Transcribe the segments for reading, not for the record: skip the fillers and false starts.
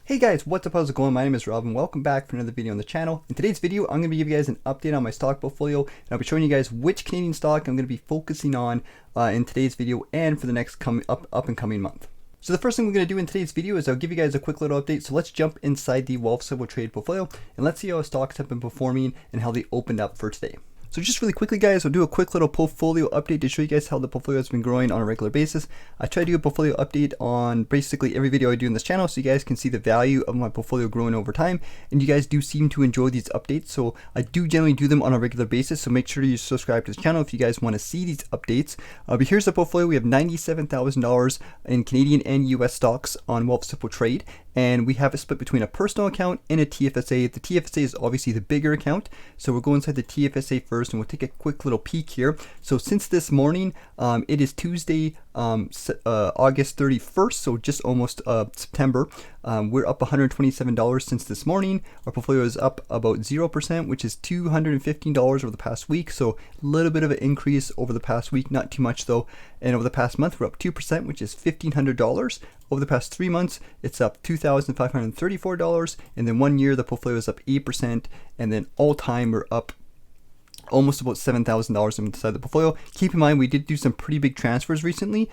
Hey guys, what's up, how's it going? My name is Rob and welcome back for another video on the channel. In today's video, I'm going to be giving you guys an update on my stock portfolio, and I'll be showing you guys which Canadian stock I'm going to be focusing on in today's video and for the next up and coming month. So the first thing we're going to do in today's video is I'll give you guys a quick little update. So let's jump inside the Wealthsimple trade portfolio and let's see how stocks have been performing and how they opened up for today. So just really quickly guys, I'll do a quick little portfolio update to show you guys how the portfolio has been growing on a regular basis. I try to do a portfolio update on basically every video I do in this channel so you guys can see the value of my portfolio growing over time, and you guys do seem to enjoy these updates, so I do generally do them on a regular basis, so make sure you subscribe to this channel if you guys want to see these updates. But here's the portfolio. We have $97,000 in Canadian and US stocks on Wealthsimple Trade, and we have a split between a personal account and a TFSA. The TFSA is obviously the bigger account, so we'll go inside the TFSA first and we'll take a quick little peek here. So since this morning, it is Tuesday, August 31st, so just almost September. We're up $127 since this morning. Our portfolio is up about 0%, which is $215 over the past week, so a little bit of an increase over the past week, not too much though. And over the past month, we're up 2%, which is $1,500. Over the past 3 months, it's up $2,534, and then 1 year the portfolio is up 8%, and then all time we're up almost about $7,000 inside the portfolio. Keep in mind we did do some pretty big transfers recently,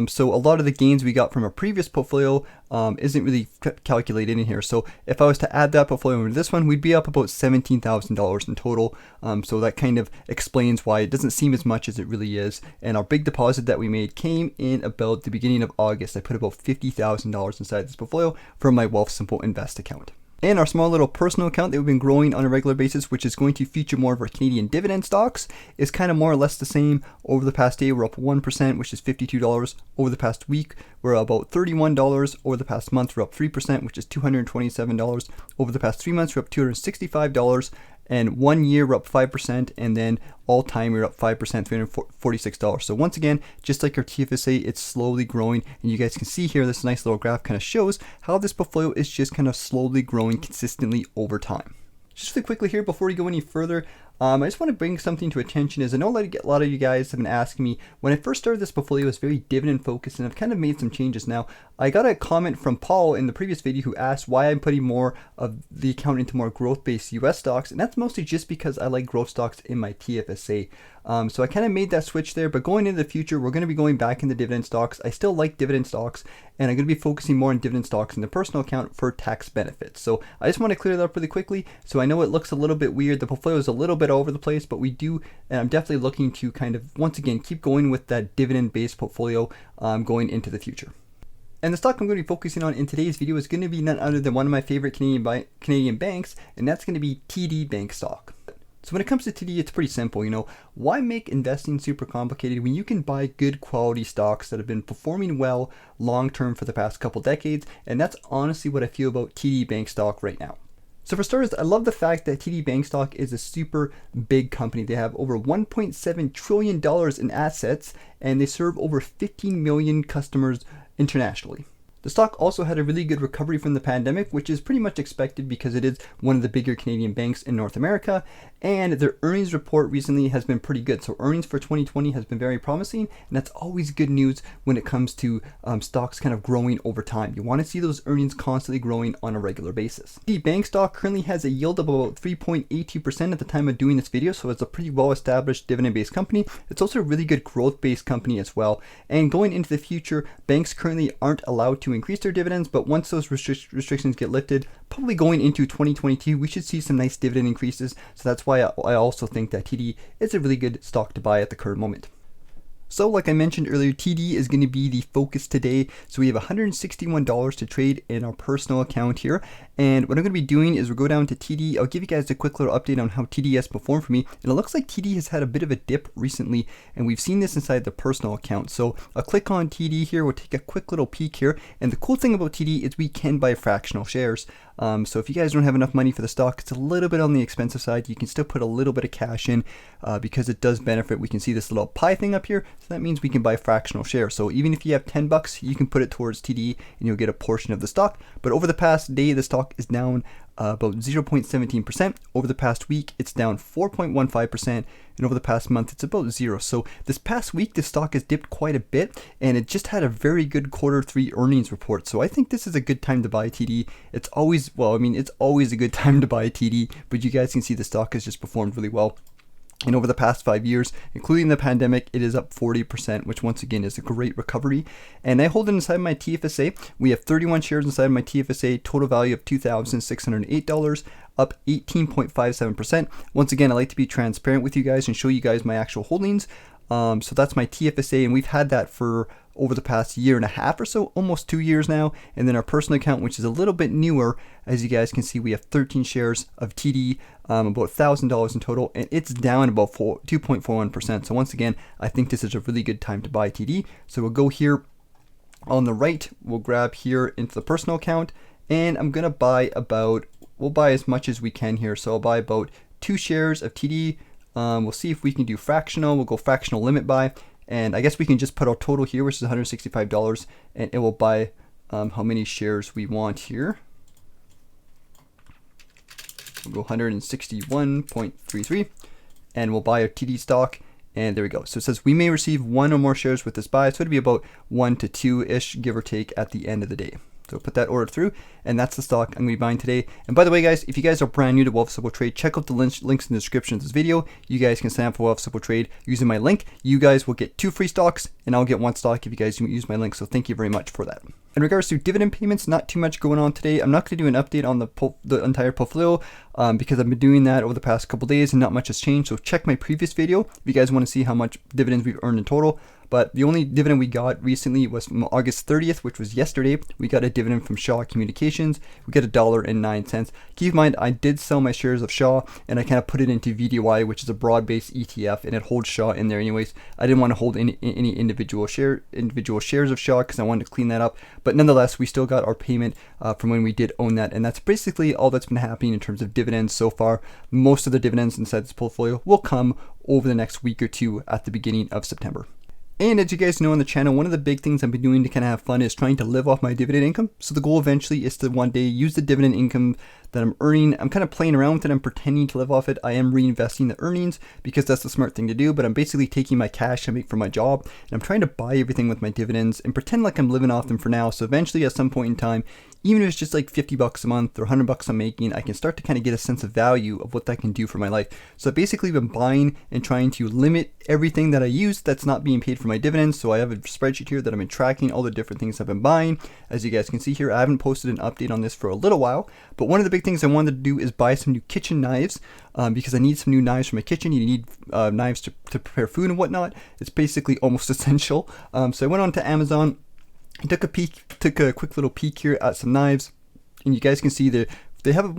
so a lot of the gains we got from our previous portfolio isn't really calculated in here. So if I was to add that portfolio into this one, we'd be up about $17,000 in total. So that kind of explains why it doesn't seem as much as it really is. And our big deposit that we made came in about the beginning of August. I put about $50,000 inside this portfolio from my Wealthsimple Invest account. And our small little personal account that we've been growing on a regular basis, which is going to feature more of our Canadian dividend stocks, is kind of more or less the same. Over the past day, we're up 1%, which is $52. Over the past week, we're about $31. Over the past month, we're up 3%, which is $227. Over the past 3 months, we're up $265. And 1 year we're up 5%, and then all time we're up 5%, $346. So once again, just like our TFSA, it's slowly growing, and you guys can see here this nice little graph kind of shows how this portfolio is just kind of slowly growing consistently over time. Just really quickly here before we go any further, I just want to bring something to attention, as I know a lot of you guys have been asking me. When I first started this portfolio, it was very dividend focused, and I've kind of made some changes now. I got a comment from Paul in the previous video who asked why I'm putting more of the account into more growth-based US stocks, and that's mostly just because I like growth stocks in my TFSA. So I kind of made that switch there, but going into the future, we're going to be going back into dividend stocks. I still like dividend stocks, and I'm going to be focusing more on dividend stocks in the personal account for tax benefits. So I just want to clear that up really quickly. So I know it looks a little bit weird. The portfolio is a little bit all over the place, but we do, and I'm definitely looking to kind of, once again, keep going with that dividend-based portfolio going into the future. And the stock I'm going to be focusing on in today's video is going to be none other than one of my favorite Canadian banks, and that's going to be TD Bank stock. So when it comes to TD, it's pretty simple. You know, why make investing super complicated when you can buy good quality stocks that have been performing well long term for the past couple decades? And that's honestly what I feel about TD Bank stock right now. So for starters, I love the fact that TD Bank stock is a super big company. They have over $1.7 trillion in assets, and they serve over 15 million customers internationally. The stock also had a really good recovery from the pandemic, which is pretty much expected because it is one of the bigger Canadian banks in North America, and their earnings report recently has been pretty good. So earnings for 2020 has been very promising, and that's always good news when it comes to stocks kind of growing over time. You want to see those earnings constantly growing on a regular basis. The bank stock currently has a yield of about 3.82% at the time of doing this video, so it's a pretty well-established dividend-based company. It's also a really good growth-based company as well. And going into the future, banks currently aren't allowed to increase their dividends, but once those restrictions get lifted, probably going into 2022, we should see some nice dividend increases. So that's why I also think that TD is a really good stock to buy at the current moment. So like I mentioned earlier, TD is going to be the focus today. So we have $161 to trade in our personal account here. And what I'm going to be doing is we'll go down to TD. I'll give you guys a quick little update on how TD has performed for me. And it looks like TD has had a bit of a dip recently, and we've seen this inside the personal account. So I'll click on TD here. We'll take a quick little peek here. And the cool thing about TD is we can buy fractional shares. So if you guys don't have enough money for the stock, it's a little bit on the expensive side. You can still put a little bit of cash in because it does benefit. We can see this little pie thing up here. So that means we can buy fractional shares. So even if you have 10 bucks, you can put it towards TD and you'll get a portion of the stock. But over the past day, the stock is down about 0.17%. Over the past week, it's down 4.15%, and over the past month, it's about 0. So this past week, the stock has dipped quite a bit, and it just had a very good Q3 earnings report. So I think this is a good time to buy TD. It's always, well, I mean, it's always a good time to buy TD, but you guys can see the stock has just performed really well. And over the past 5 years, including the pandemic, it is up 40%, which once again is a great recovery. And I hold it inside my TFSA. We have 31 shares inside my TFSA, total value of $2,608, up 18.57%. Once again, I like to be transparent with you guys and show you guys my actual holdings. So that's my TFSA, and we've had that for over the past year and a half or so, almost 2 years now. And then our personal account, which is a little bit newer, as you guys can see, we have 13 shares of TD, about $1,000 in total, and it's down about 2.41%. So once again, I think this is a really good time to buy TD. So we'll go here on the right, we'll grab here into the personal account, and I'm gonna buy about, we'll buy as much as we can here. So I'll buy about 2 shares of TD. We'll see if we can do fractional. We'll go fractional limit buy. And I guess we can just put our total here, which is $165, and it will buy how many shares we want here. We'll go 161.33, and we'll buy our TD stock. And there we go. So it says we may receive 1 or more shares with this buy. So it'd be about 1 to 2-ish, give or take, at the end of the day. So put that order through, and that's the stock I'm going to be buying today. And by the way, guys, if you guys are brand new to Wealth Simple Trade, check out the links in the description of this video. You guys can sign up for Wealth Simple Trade using my link. You guys will get 2 free stocks, and I'll get 1 stock if you guys use my link. So thank you very much for that. In regards to dividend payments, not too much going on today. I'm not going to do an update on the entire portfolio because I've been doing that over the past couple days and not much has changed. So check my previous video if you guys want to see how much dividends we've earned in total. But the only dividend we got recently was from August 30th, which was yesterday. We got a dividend from Shaw Communications. We got $1.09. Keep in mind, I did sell my shares of Shaw, and I kind of put it into VDY, which is a broad-based ETF, and it holds Shaw in there anyways. I didn't want to hold any individual shares of Shaw because I wanted to clean that up. But nonetheless, we still got our payment from when we did own that, and that's basically all that's been happening in terms of dividends so far. Most of the dividends inside this portfolio will come over the next week or two at the beginning of September. And as you guys know on the channel, one of the big things I've been doing to kind of have fun is trying to live off my dividend income. So the goal eventually is to one day use the dividend income that I'm earning. I'm kind of playing around with it. I'm pretending to live off it. I am reinvesting the earnings because that's the smart thing to do, but I'm basically taking my cash I make from my job and I'm trying to buy everything with my dividends and pretend like I'm living off them for now. So eventually at some point in time, even if it's just like $50 a month or $100 I'm making, I can start to kind of get a sense of value of what that can do for my life. So I've basically been buying and trying to limit everything that I use that's not being paid for my dividends. So I have a spreadsheet here that I've been tracking all the different things I've been buying. As you guys can see here, I haven't posted an update on this for a little while, but one of the big things I wanted to do is buy some new kitchen knives because I need some new knives for my kitchen. You need knives to prepare food and whatnot. It's basically almost essential. So I went on to Amazon. I took a quick little peek here at some knives, and you guys can see they have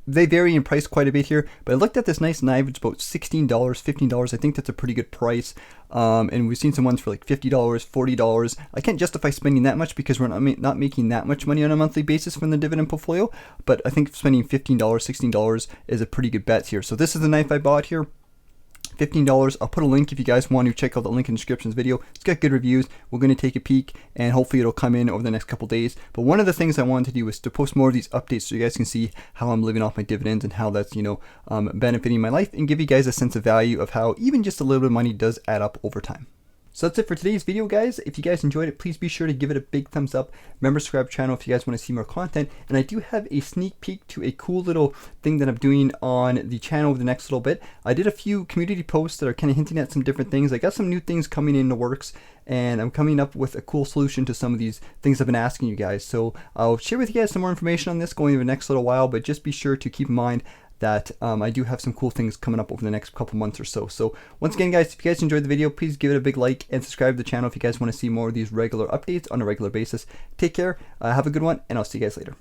they vary in price quite a bit here, but I looked at this nice knife. It's about $16, $15. I think that's a pretty good price. And we've seen some ones for like $50, $40. I can't justify spending that much because we're not making that much money on a monthly basis from the dividend portfolio, but I think spending $15, $16 is a pretty good bet here. So this is the knife I bought here. $15. I'll put a link if you guys want to check out the link in the description of this video. It's got good reviews. We're going to take a peek and hopefully it'll come in over the next couple days. But one of the things I wanted to do was to post more of these updates so you guys can see how I'm living off my dividends and how that's, benefiting my life, and give you guys a sense of value of how even just a little bit of money does add up over time. So that's it for today's video, guys. If you guys enjoyed it, please be sure to give it a big thumbs up. Remember, subscribe to the channel if you guys want to see more content. And I do have a sneak peek to a cool little thing that I'm doing on the channel over the next little bit. I did a few community posts that are kind of hinting at some different things. I got some new things coming in the works, and I'm coming up with a cool solution to some of these things I've been asking you guys. So I'll share with you guys some more information on this going over the next little while, but just be sure to keep in mind that I do have some cool things coming up over the next couple months or so. So once again, guys, if you guys enjoyed the video, please give it a big like and subscribe to the channel if you guys want to see more of these regular updates on a regular basis. Take care, have a good one, and I'll see you guys later.